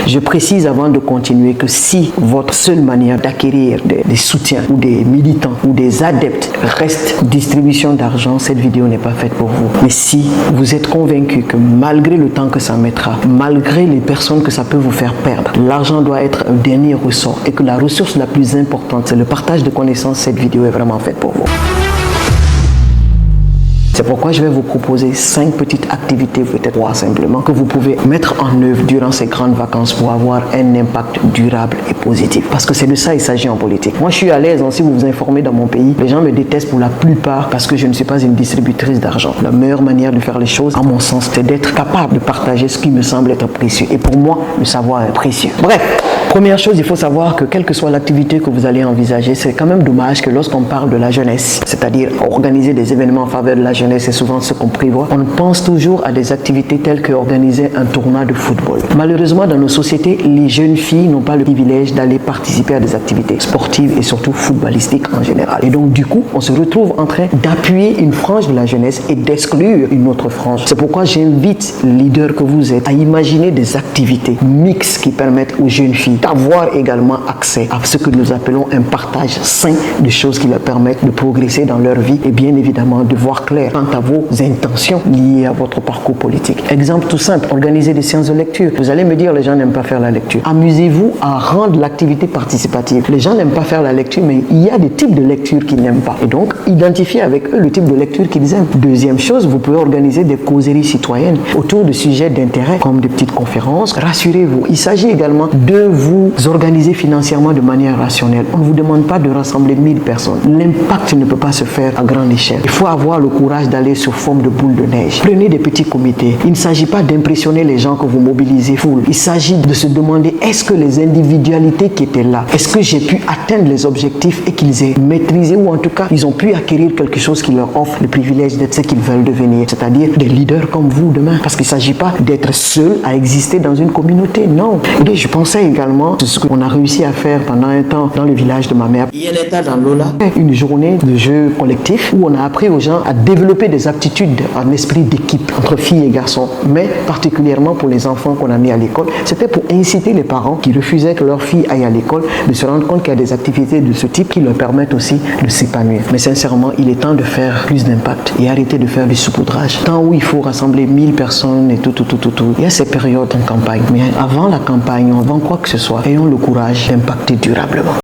Je précise avant de continuer que si votre seule manière d'acquérir des soutiens ou des militants ou des adeptes reste distribution d'argent, cette vidéo n'est pas faite pour vous. Mais si vous êtes convaincu que malgré le temps que ça mettra, malgré les personnes que ça peut vous faire perdre, l'argent doit être un dernier ressort et que la ressource la plus importante, c'est le partage de connaissances, cette vidéo est vraiment faite pour vous. C'est pourquoi je vais vous proposer 5 petites activités, peut-être 3 simplement, que vous pouvez mettre en œuvre durant ces grandes vacances pour avoir un impact durable et positif. Parce que c'est de ça qu'il s'agit en politique. Moi, je suis à l'aise, si vous vous informez dans mon pays, les gens me détestent pour la plupart parce que je ne suis pas une distributrice d'argent. La meilleure manière de faire les choses, à mon sens, c'est d'être capable de partager ce qui me semble être précieux. Et pour moi, le savoir est précieux. Bref, première chose, il faut savoir que quelle que soit l'activité que vous allez envisager, c'est quand même dommage que lorsqu'on parle de la jeunesse, c'est-à-dire organiser des événements en faveur de la jeunesse, c'est souvent ce qu'on prévoit, on pense toujours à des activités telles que organiser un tournoi de football. Malheureusement, dans nos sociétés, les jeunes filles n'ont pas le privilège d'aller participer à des activités sportives et surtout footballistiques en général. Et donc, du coup, on se retrouve en train d'appuyer une frange de la jeunesse et d'exclure une autre frange. C'est pourquoi j'invite les leaders que vous êtes à imaginer des activités mixtes qui permettent aux jeunes filles d'avoir également accès à ce que nous appelons un partage sain de choses qui leur permettent de progresser dans leur vie et bien évidemment de voir clair quant à vos intentions liées à votre parcours politique. Exemple tout simple, organiser des séances de lecture. Vous allez me dire, les gens n'aiment pas faire la lecture. Amusez-vous à rendre l'activité participative. Les gens n'aiment pas faire la lecture, mais il y a des types de lecture qu'ils n'aiment pas. Et donc, identifiez avec eux le type de lecture qu'ils aiment. Deuxième chose, vous pouvez organiser des causeries citoyennes autour de sujets d'intérêt, comme des petites conférences. Rassurez-vous, il s'agit également de vous organiser financièrement de manière rationnelle. On ne vous demande pas de rassembler 1000 personnes. L'impact ne peut pas se faire à grande échelle. Il faut avoir le courage d'aller sous forme de boule de neige. Prenez des petits comités. Il ne s'agit pas d'impressionner les gens que vous mobilisez full. Il s'agit de se demander, est-ce que les individualités qui étaient là, est-ce que j'ai pu atteindre les objectifs et qu'ils aient maîtrisé ou en tout cas, ils ont pu acquérir quelque chose qui leur offre le privilège d'être ce qu'ils veulent devenir, c'est-à-dire des leaders comme vous demain. Parce qu'il ne s'agit pas d'être seul à exister dans une communauté, non. Et je pensais également de ce qu'on a réussi à faire pendant un temps dans le village de ma mère. Il y a un état dans Lola, une journée de jeu collectif où on a appris aux gens à développer des aptitudes en esprit d'équipe entre filles et garçons, mais particulièrement pour les enfants qu'on a mis à l'école. C'était pour inciter les parents qui refusaient que leurs filles aillent à l'école de se rendre compte qu'il y a des activités de ce type qui leur permettent aussi de s'épanouir. Mais sincèrement, il est temps de faire plus d'impact et arrêter de faire du saupoudrage. Tant où il faut rassembler 1000 personnes et tout. Il y a ces périodes en campagne. Mais avant la campagne, avant quoi que ce soit, ayons le courage d'impacter durablement.